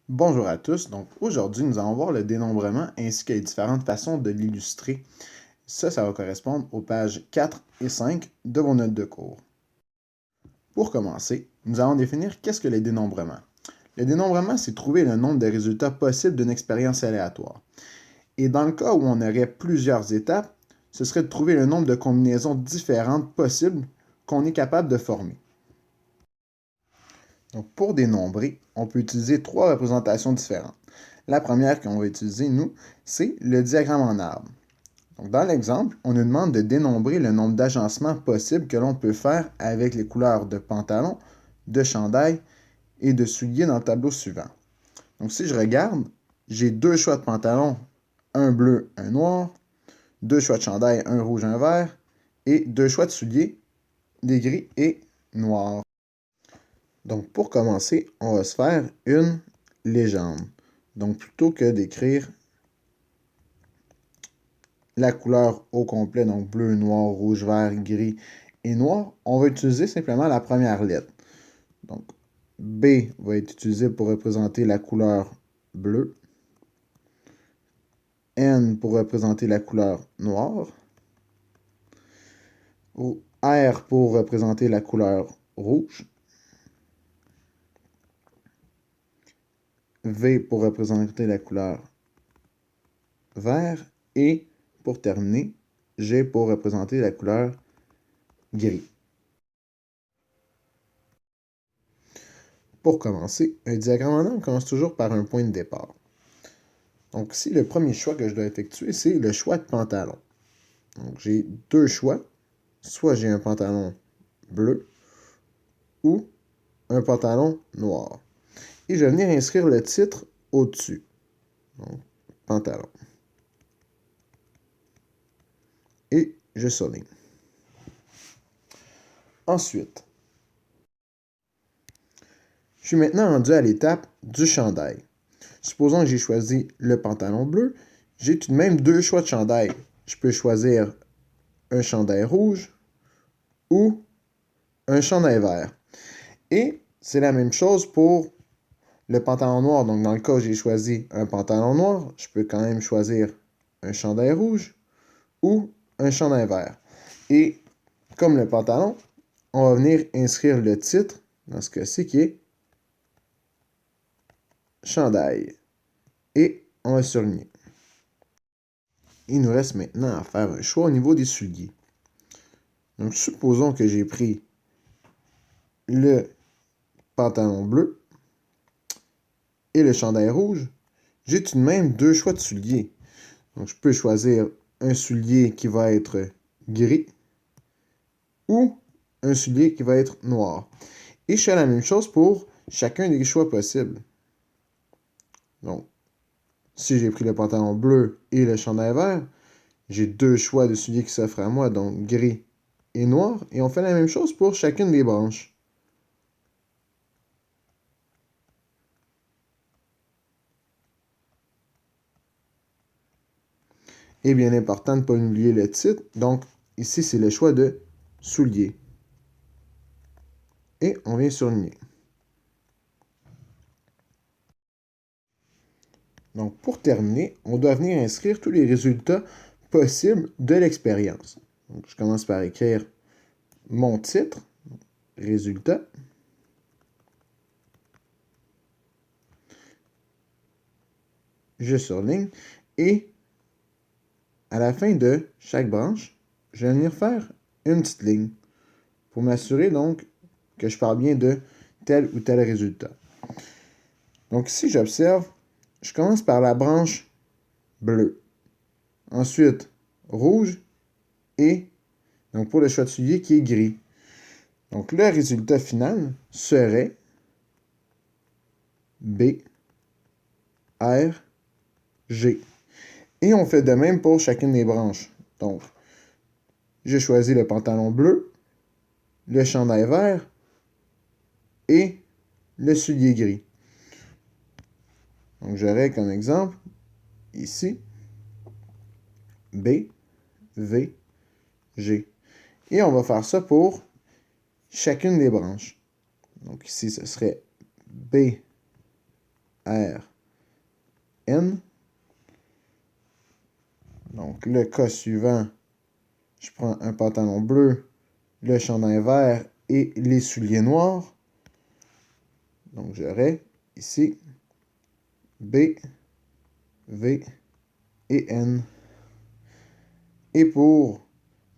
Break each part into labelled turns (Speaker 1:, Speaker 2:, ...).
Speaker 1: Bonjour à tous. Donc aujourd'hui, nous allons voir le dénombrement ainsi que les différentes façons de l'illustrer. Ça va correspondre aux pages 4 et 5 de vos notes de cours. Pour commencer, nous allons définir qu'est-ce que le dénombrement. Le dénombrement, c'est trouver le nombre de résultats possibles d'une expérience aléatoire. Et dans le cas où on aurait plusieurs étapes, ce serait de trouver le nombre de combinaisons différentes possibles qu'on est capable de former. Donc, pour dénombrer, on peut utiliser trois représentations différentes. La première qu'on va utiliser, nous, c'est le diagramme en arbre. Donc, dans l'exemple, on nous demande de dénombrer le nombre d'agencements possibles que l'on peut faire avec les couleurs de pantalon, de chandail et de souliers dans le tableau suivant. Donc, si je regarde, j'ai deux choix de pantalon, un bleu, un noir, deux choix de chandail, un rouge, un vert, et deux choix de souliers, des gris et noirs. Donc, pour commencer, on va se faire une légende. Donc, plutôt que d'écrire la couleur au complet, donc bleu, noir, rouge, vert, gris et noir, on va utiliser simplement la première lettre. Donc, B va être utilisé pour représenter la couleur bleue, N pour représenter la couleur noire, R pour représenter la couleur rouge, V pour représenter la couleur vert et pour terminer, G pour représenter la couleur gris. Pour commencer, un diagramme en arbre commence toujours par un point de départ. Donc ici, le premier choix que je dois effectuer, c'est le choix de pantalon. Donc j'ai deux choix. Soit j'ai un pantalon bleu ou un pantalon noir. Et je vais venir inscrire le titre au-dessus. Donc, pantalon. Et je souligne. Ensuite, je suis maintenant rendu à l'étape du chandail. Supposons que j'ai choisi le pantalon bleu, j'ai tout de même deux choix de chandail. Je peux choisir un chandail rouge ou un chandail vert. Et c'est la même chose pour le pantalon noir. Donc, dans le cas où j'ai choisi un pantalon noir, je peux quand même choisir un chandail rouge ou un chandail vert. Et comme le pantalon, on va venir inscrire le titre, dans ce cas-ci, qui est chandail. Et on va surligner. Il nous reste maintenant à faire un choix au niveau des souliers. Donc, supposons que j'ai pris le pantalon bleu et le chandail rouge. J'ai tout de même deux choix de souliers. Donc, je peux choisir un soulier qui va être gris ou un soulier qui va être noir. Et je fais la même chose pour chacun des choix possibles. Donc, si j'ai pris le pantalon bleu et le chandail vert, j'ai deux choix de souliers qui s'offrent à moi, donc gris et noir. Et on fait la même chose pour chacune des branches. Et bien important de ne pas oublier le titre. Donc, ici, c'est le choix de souliers. Et on vient surligner. Donc, pour terminer, on doit venir inscrire tous les résultats possibles de l'expérience. Donc, je commence par écrire mon titre, résultat. Je surligne. Et à la fin de chaque branche, je vais venir faire une petite ligne pour m'assurer donc que je parle bien de tel ou tel résultat. Donc ici, j'observe, je commence par la branche bleue. Ensuite, rouge et, donc pour le choix de soulier qui est gris. Donc le résultat final serait B, R, G. Et on fait de même pour chacune des branches. Donc, j'ai choisi le pantalon bleu, le chandail vert et le soulier gris. Donc, j'aurai comme exemple ici B, V, G. Et on va faire ça pour chacune des branches. Donc ici, ce serait B, R, N. Donc, le cas suivant, je prends un pantalon bleu, le chandail vert et les souliers noirs. Donc, j'aurai ici B, V et N. Et pour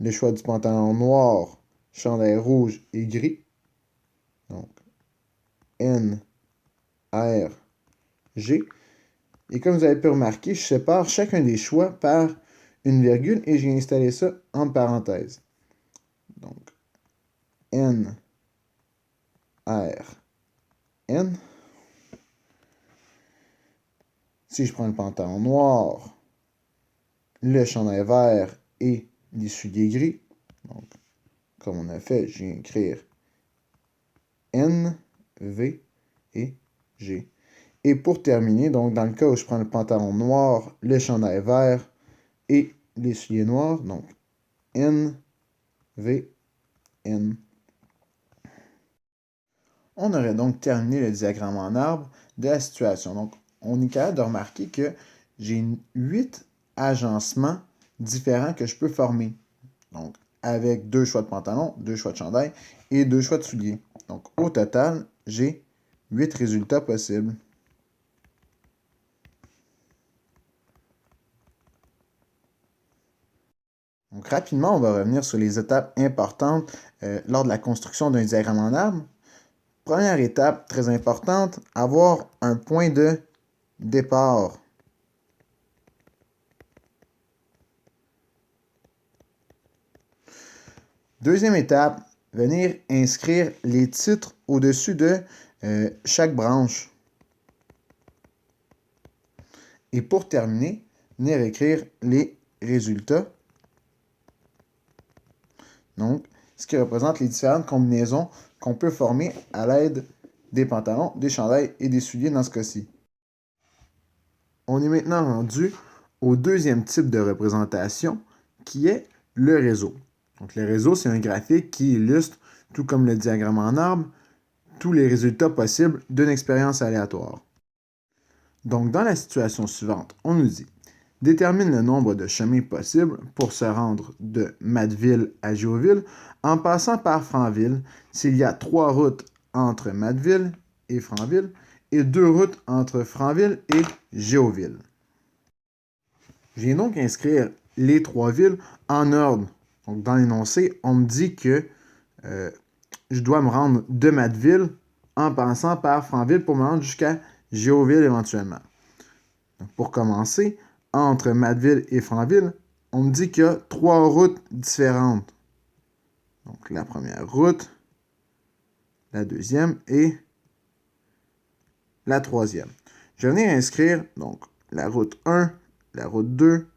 Speaker 1: le choix du pantalon noir, chandail rouge et gris, donc N, R, G. Et comme vous avez pu remarquer, je sépare chacun des choix par une virgule et j'ai installé ça en parenthèse. Donc, N, R, N. Si je prends le pantalon noir, le chandail vert et les souliers gris, donc, comme on a fait, je viens écrire N, V et G. Et pour terminer, donc dans le cas où je prends le pantalon noir, le chandail vert et les souliers noirs, donc N, V, N. On aurait donc terminé le diagramme en arbre de la situation. Donc, on est capable de remarquer que j'ai 8 agencements différents que je peux former. Donc, avec 2 choix de pantalon, 2 choix de chandail et 2 choix de souliers. Donc, au total, j'ai 8 résultats possibles. Donc, rapidement, on va revenir sur les étapes importantes lors de la construction d'un diagramme en arbre. Première étape très importante, avoir un point de départ. Deuxième étape, venir inscrire les titres au-dessus de chaque branche. Et pour terminer, venir écrire les résultats. Donc, ce qui représente les différentes combinaisons qu'on peut former à l'aide des pantalons, des chandails et des souliers dans ce cas-ci. On est maintenant rendu au deuxième type de représentation qui est le réseau. Donc, le réseau, c'est un graphique qui illustre, tout comme le diagramme en arbre, tous les résultats possibles d'une expérience aléatoire. Donc, dans la situation suivante, on nous dit détermine le nombre de chemins possibles pour se rendre de Matteville à Géoville en passant par Franville s'il y a 3 routes entre Matteville et Franville et 2 routes entre Franville et Géoville. Je viens donc inscrire les 3 villes en ordre. Donc, dans l'énoncé, on me dit que je dois me rendre de Matteville en passant par Franville pour me rendre jusqu'à Géoville éventuellement. Donc, pour commencer, entre Matteville et Franville, on me dit qu'il y a 3 routes différentes. Donc, la première route, la deuxième et la troisième. Je vais venir inscrire donc la route 1, la route 2,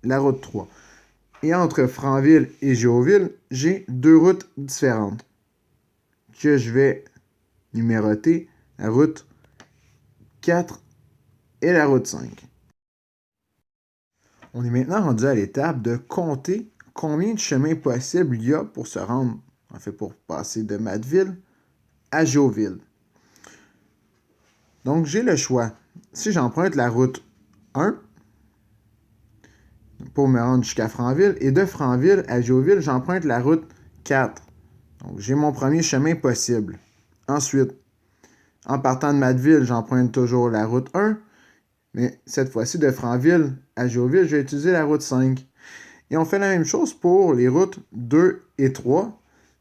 Speaker 1: la route 3. Et entre Franville et Géoville, j'ai 2 routes différentes que je vais numéroter, la route 4 et la route 5. On est maintenant rendu à l'étape de compter combien de chemins possibles il y a pour se rendre, en fait pour passer de Matteville à Géoville. Donc j'ai le choix. Si j'emprunte la route 1 pour me rendre jusqu'à Franville et de Franville à Géoville, j'emprunte la route 4. Donc j'ai mon premier chemin possible. Ensuite, en partant de Matteville, j'emprunte toujours la route 1. Mais cette fois-ci, de Franville à Géoville, je vais utiliser la route 5. Et on fait la même chose pour les routes 2 et 3,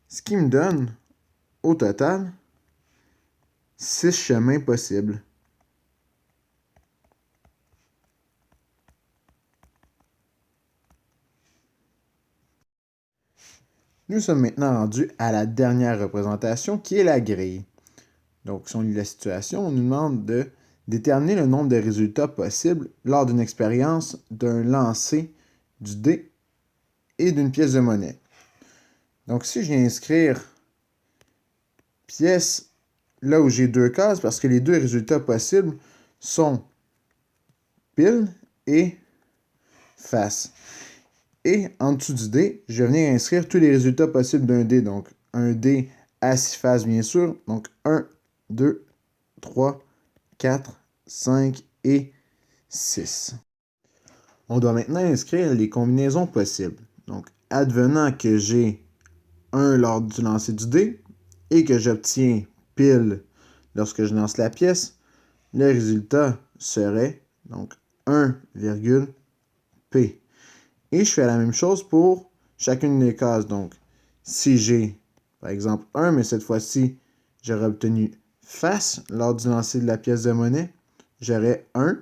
Speaker 1: ce qui me donne, au total, 6 chemins possibles. Nous sommes maintenant rendus à la dernière représentation, qui est la grille. Donc, si on lit la situation, on nous demande de déterminer le nombre de résultats possibles lors d'une expérience d'un lancer du dé et d'une pièce de monnaie. Donc, si je viens inscrire pièce là où j'ai 2 cases, parce que les 2 résultats possibles sont pile et face. Et en dessous du dé, je vais venir inscrire tous les résultats possibles d'un dé. Donc, un dé à 6 faces, bien sûr. Donc, 1, 2, 3, 4 5 et 6. On doit maintenant inscrire les combinaisons possibles. Donc, advenant que j'ai 1 lors du lancer du dé et que j'obtiens pile lorsque je lance la pièce, le résultat serait donc 1, P. Et je fais la même chose pour chacune des cases. Donc, si j'ai, par exemple, 1, mais cette fois-ci, j'aurais obtenu face lors du lancer de la pièce de monnaie, j'aurais 1,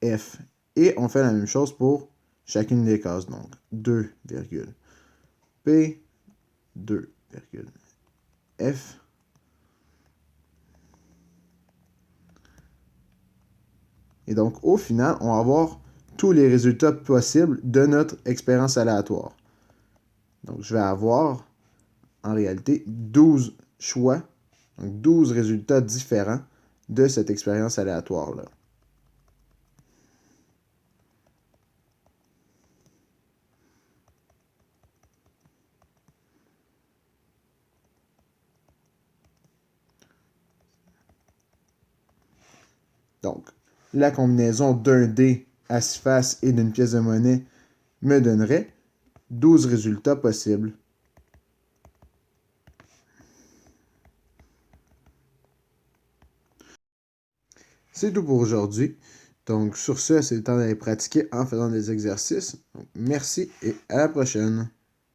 Speaker 1: F. Et on fait la même chose pour chacune des cases. Donc, 2, P, 2, F. Et donc, au final, on va avoir tous les résultats possibles de notre expérience aléatoire. Donc, je vais avoir, en réalité, 12 choix, donc 12 résultats différents de cette expérience aléatoire-là. Donc, la combinaison d'un dé à 6 faces et d'une pièce de monnaie me donnerait 12 résultats possibles. C'est tout pour aujourd'hui. Donc, sur ce, c'est le temps d'aller pratiquer en faisant des exercices. Donc, merci et à la prochaine.